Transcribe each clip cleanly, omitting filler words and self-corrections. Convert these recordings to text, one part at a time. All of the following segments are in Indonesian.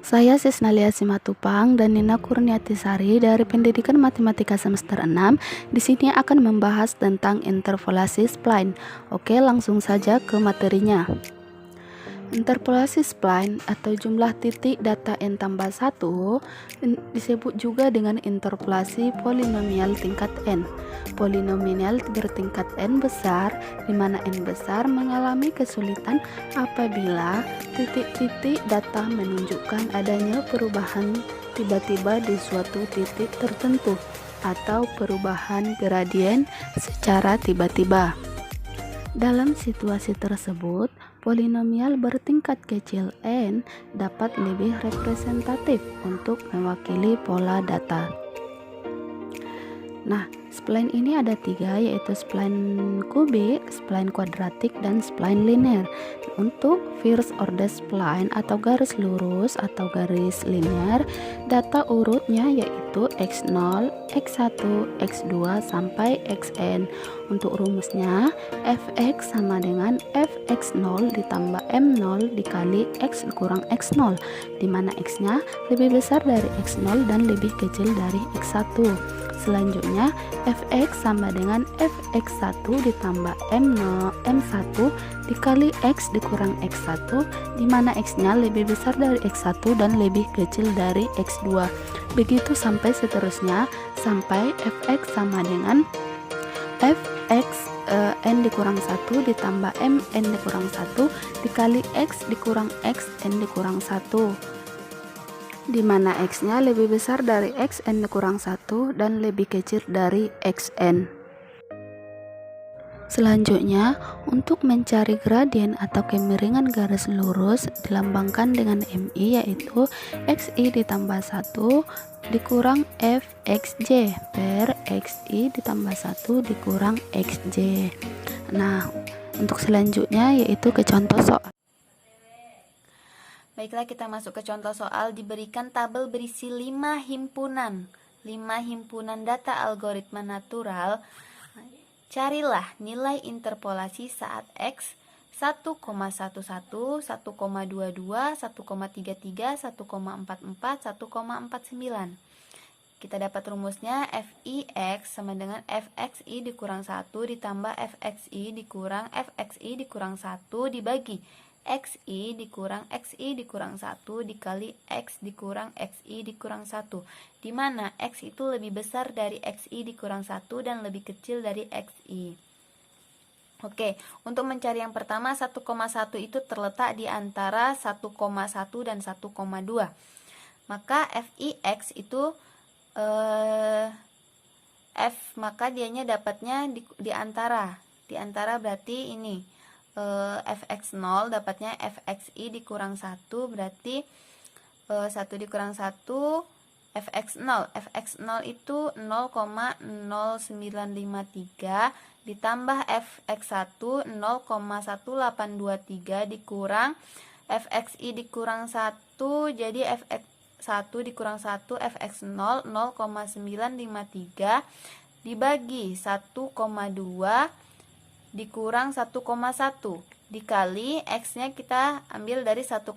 Saya Sisnalia Simatupang dan Nina Kurniatisari dari Pendidikan Matematika Semester 6. Di sini akan membahas tentang interpolasi spline. Oke, langsung saja ke materinya. Interpolasi spline atau jumlah titik data n tambah 1 disebut juga dengan interpolasi polinomial tingkat n. Polinomial bertingkat n besar, di mana n besar mengalami kesulitan apabila titik-titik data menunjukkan adanya perubahan tiba-tiba di suatu titik tertentu atau perubahan gradien secara tiba-tiba. Dalam situasi tersebut, polinomial bertingkat kecil n dapat lebih representatif untuk mewakili pola data. Nah, spline ini ada 3, yaitu spline kubik, spline kuadratik, dan spline linear. Untuk first order spline atau garis lurus atau garis linear, data urutnya yaitu x0, x1, x2 sampai xn. Untuk rumusnya, fx sama dengan fx0 ditambah m0 dikali x kurang x0, di mana x-nya lebih besar dari x0 dan lebih kecil dari x1. Selanjutnya, fx sama dengan fx1 ditambah m1 dikali x dikurang x1, di mana x-nya lebih besar dari x1 dan lebih kecil dari x2. Begitu sampai seterusnya, sampai fx sama dengan fx n dikurang 1 ditambah mn dikurang 1 dikali x dikurang x n dikurang 1, di mana x-nya lebih besar dari x n dikurang 1 dan lebih kecil dari xn. Selanjutnya, untuk mencari gradien atau kemiringan garis lurus dilambangkan dengan mi, yaitu xi ditambah 1 dikurang fxj per xi ditambah 1 dikurang xj. Nah, untuk selanjutnya yaitu ke contoh soal. Baiklah, kita masuk ke contoh soal. Diberikan tabel berisi 5 himpunan data algoritma natural. Carilah nilai interpolasi saat x 1,11, 1,22, 1,33, 1,44, 1,49. Kita dapat rumusnya fix sama dengan fxi dikurang 1 ditambah fxi dikurang fxi dikurang 1 dibagi xi dikurang xi dikurang 1 dikali x dikurang xi dikurang 1, di mana x itu lebih besar dari xi dikurang 1 dan lebih kecil dari xi. Oke, untuk mencari yang pertama 1,1 itu terletak di antara 1,1 dan 1,2. Maka fix itu maka dianya dapatnya di antara berarti ini fx0 dapatnya fxi dikurang 1, berarti 1 dikurang 1 fx0 itu 0,0953 ditambah fx1 0,1823 dikurang fxi dikurang 1, jadi fx1 dikurang 1 fx0 0,953 dibagi 1,2 dikurang 1,1 dikali x-nya kita ambil dari 1,11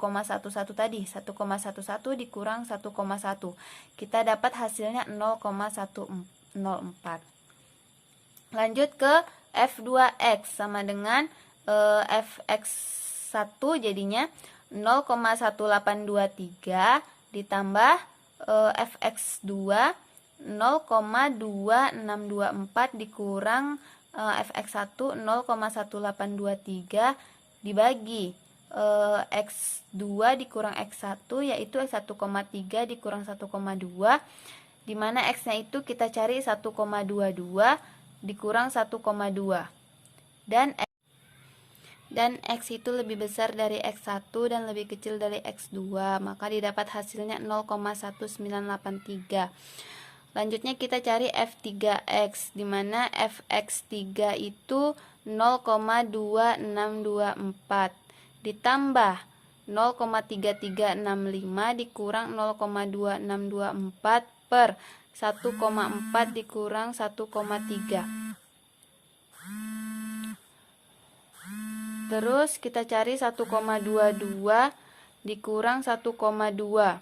tadi, 1,11 dikurang 1,1, kita dapat hasilnya 0,104. Lanjut ke f2x sama dengan fx1 jadinya 0,1823 ditambah fx2 0,2624 dikurang fx1 0,1823 dibagi x2 dikurang x1, yaitu x1,3 dikurang 1,2, di mana x-nya itu kita cari 1,22 dikurang 1,2, dan x itu lebih besar dari x1 dan lebih kecil dari x2, maka didapat hasilnya 0,1983. Lanjutnya kita cari f3x, di mana fx3 itu 0,2624 ditambah 0,3365 dikurang 0,2624 per 1,4 dikurang 1,3. Terus kita cari 1,22 dikurang 1,2.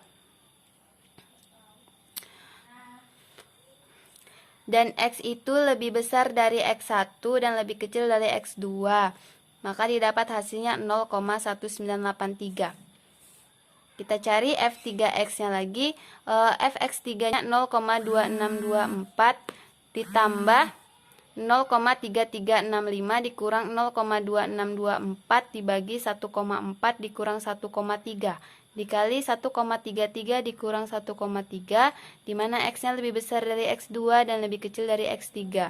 Dan X itu lebih besar dari X1 dan lebih kecil dari X2. Maka didapat hasilnya 0,1983. Kita cari F3X-nya lagi. Fx3-nya 0,2624 ditambah 0,3365 dikurang 0,2624 dibagi 1,4 dikurang 1,3 dikali 1,33 dikurang 1,3, di mana X-nya lebih besar dari X2 dan lebih kecil dari X3.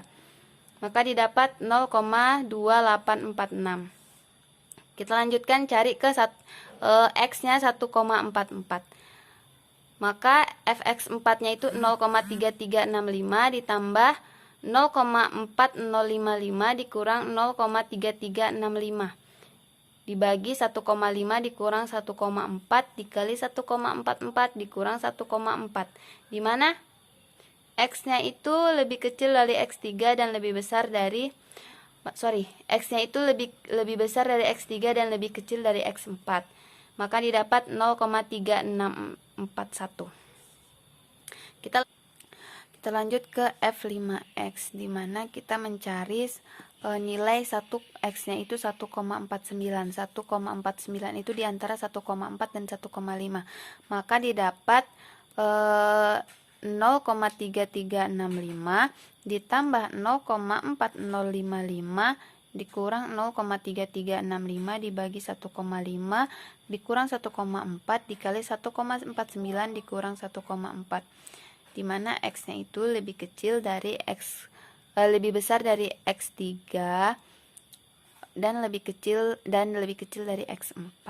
Maka didapat 0,2846. Kita lanjutkan cari ke X-nya 1,44. Maka Fx4-nya itu 0,3365 ditambah 0,4055 dikurang 0,3365 dibagi 1,5 dikurang 1,4 dikali 1,44 dikurang 1,4, di mana X-nya itu lebih kecil dari X3 dan lebih besar dari X-nya itu lebih besar dari X3 dan lebih kecil dari X4. Maka didapat 0,3641. Kita lanjut ke F5X, di mana kita mencari nilai 1X-nya itu 1,49. 1,49 itu diantara 1,4 dan 1,5. Maka didapat 0,3365 ditambah 0,4055 dikurang 0,3365 dibagi 1,5 dikurang 1,4 dikali 1,49 dikurang 1,4, di mana X-nya itu lebih kecil dari lebih besar dari X3 dan lebih kecil dari X4.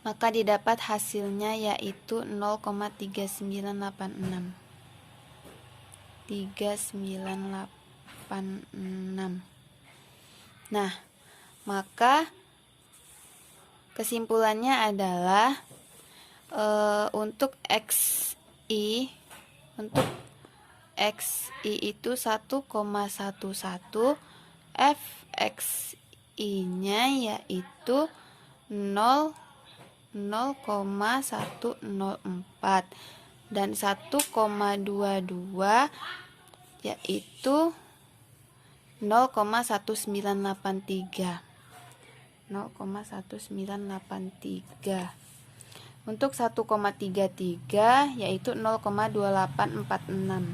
Maka didapat hasilnya yaitu 0,3986. Nah, maka kesimpulannya adalah untuk XI itu 1,11, Fxi-nya yaitu 0,104 dan 1,22 yaitu 0,1983. Untuk 1,33 yaitu 0,2846.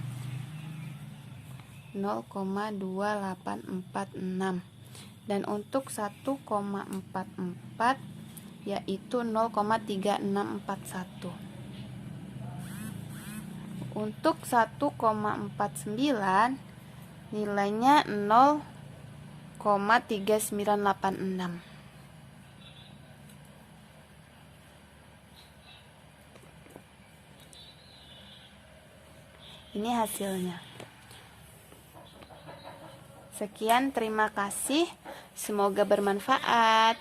Dan untuk 1,44 yaitu 0,3641. Untuk 1,49 nilainya 0,3986. Ini hasilnya. Sekian, terima kasih. Semoga bermanfaat.